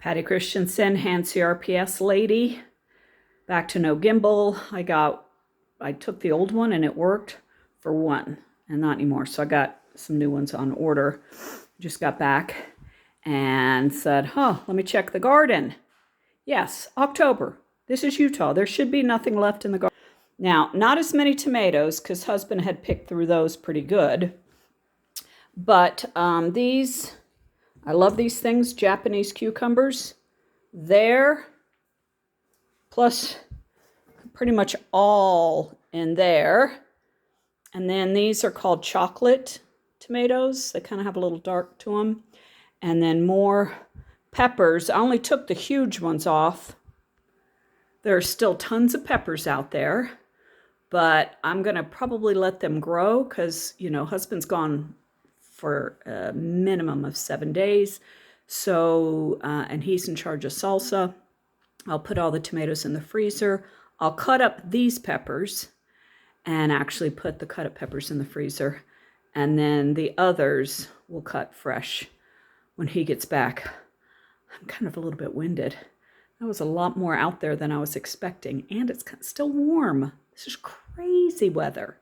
Patty Christensen, hand CRPS lady. Back to no gimbal. I took the old one and it worked for one and not anymore. So I got some new ones on order. Just got back and said, let me check the garden. Yes, October. This is Utah. There should be nothing left in the garden. Now, not as many tomatoes because husband had picked through those pretty good. But these, I love these things, Japanese cucumbers. There, plus pretty much all in there. And then these are called chocolate tomatoes. They kind of have a little dark to them. And then more peppers. I only took the huge ones off. There are still tons of peppers out there, but I'm going to probably let them grow because, husband's gone for a minimum of 7 days. So, and he's in charge of salsa. I'll put all the tomatoes in the freezer. I'll cut up these peppers and actually put the cut up peppers in the freezer. And then the others will cut fresh when he gets back. I'm kind of a little bit winded. That was a lot more out there than I was expecting. And it's still warm. This is crazy weather.